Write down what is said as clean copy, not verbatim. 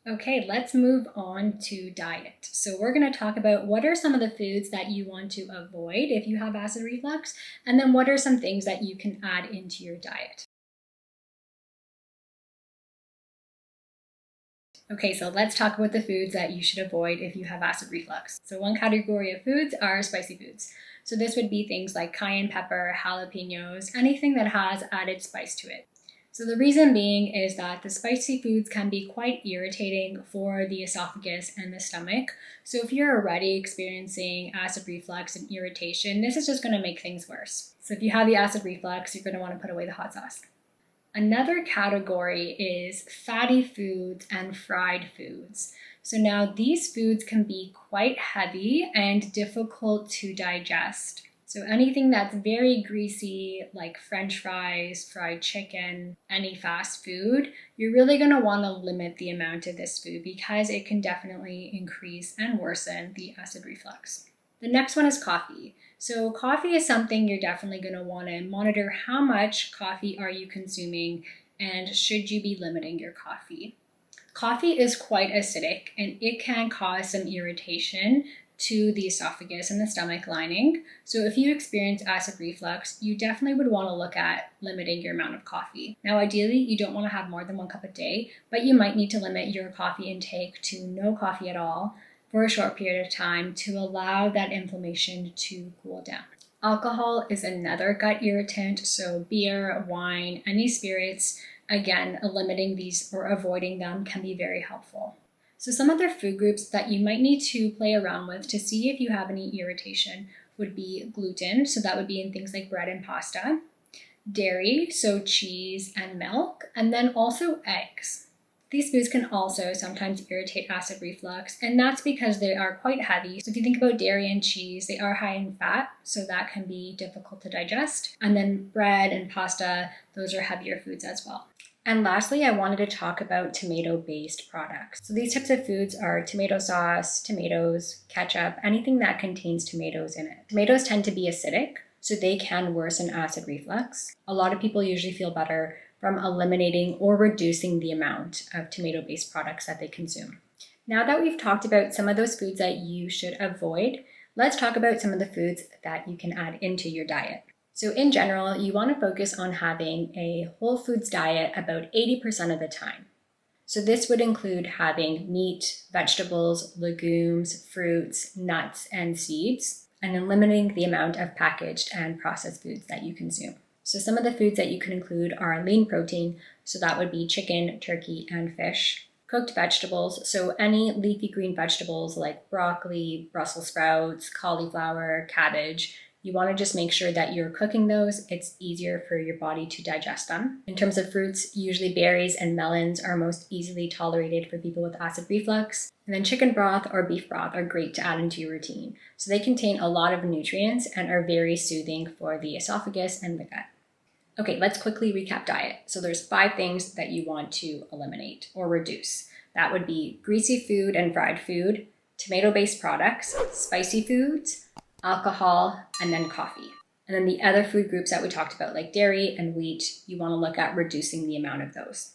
Okay, let's move on to diet. So we're going to talk about what are some of the foods that you want to avoid if you have acid reflux, and then what are some things that you can add into your diet. Okay, so let's talk about the foods that you should avoid if you have acid reflux. So one category of foods are spicy foods. So this would be things like cayenne pepper, jalapenos, anything that has added spice to it. So the reason being is that the spicy foods can be quite irritating for the esophagus and the stomach. So if you're already experiencing acid reflux and irritation, this is just going to make things worse. So if you have the acid reflux, you're going to want to put away the hot sauce. Another category is fatty foods and fried foods. So now these foods can be quite heavy and difficult to digest. So anything that's very greasy, like French fries, fried chicken, any fast food, you're really going to want to limit the amount of this food because it can definitely increase and worsen the acid reflux. The next one is coffee. So coffee is something you're definitely going to want to monitor. How much coffee are you consuming, and should you be limiting your coffee? Coffee is quite acidic and it can cause some irritation to the esophagus and the stomach lining. So if you experience acid reflux, you definitely would want to look at limiting your amount of coffee. Now, ideally, you don't want to have more than 1 cup a day, but you might need to limit your coffee intake to no coffee at all for a short period of time to allow that inflammation to cool down. Alcohol is another gut irritant, so beer, wine, any spirits, again, limiting these or avoiding them can be very helpful. So some other food groups that you might need to play around with to see if you have any irritation would be gluten, so that would be in things like bread and pasta, dairy, so cheese and milk, and then also eggs. These foods can also sometimes irritate acid reflux, and that's because they are quite heavy. So if you think about dairy and cheese, they are high in fat, so that can be difficult to digest. And then bread and pasta, those are heavier foods as well. And lastly, I wanted to talk about tomato-based products. So these types of foods are tomato sauce, tomatoes, ketchup, anything that contains tomatoes in it. Tomatoes tend to be acidic, so they can worsen acid reflux. A lot of people usually feel better from eliminating or reducing the amount of tomato-based products that they consume. Now that we've talked about some of those foods that you should avoid, let's talk about some of the foods that you can add into your diet. So in general, you want to focus on having a whole foods diet about 80% of the time. So this would include having meat, vegetables, legumes, fruits, nuts, and seeds, and then limiting the amount of packaged and processed foods that you consume. So some of the foods that you can include are lean protein, so that would be chicken, turkey, and fish. Cooked vegetables, so any leafy green vegetables like broccoli, Brussels sprouts, cauliflower, cabbage. You want to just make sure that you're cooking those. It's easier for your body to digest them. In terms of fruits, usually berries and melons are most easily tolerated for people with acid reflux. And then chicken broth or beef broth are great to add into your routine. So they contain a lot of nutrients and are very soothing for the esophagus and the gut. Okay, let's quickly recap diet. So there's 5 things that you want to eliminate or reduce. That would be greasy food and fried food, tomato-based products, spicy foods, alcohol, and then coffee. And then the other food groups that we talked about, like dairy and wheat, you want to look at reducing the amount of those.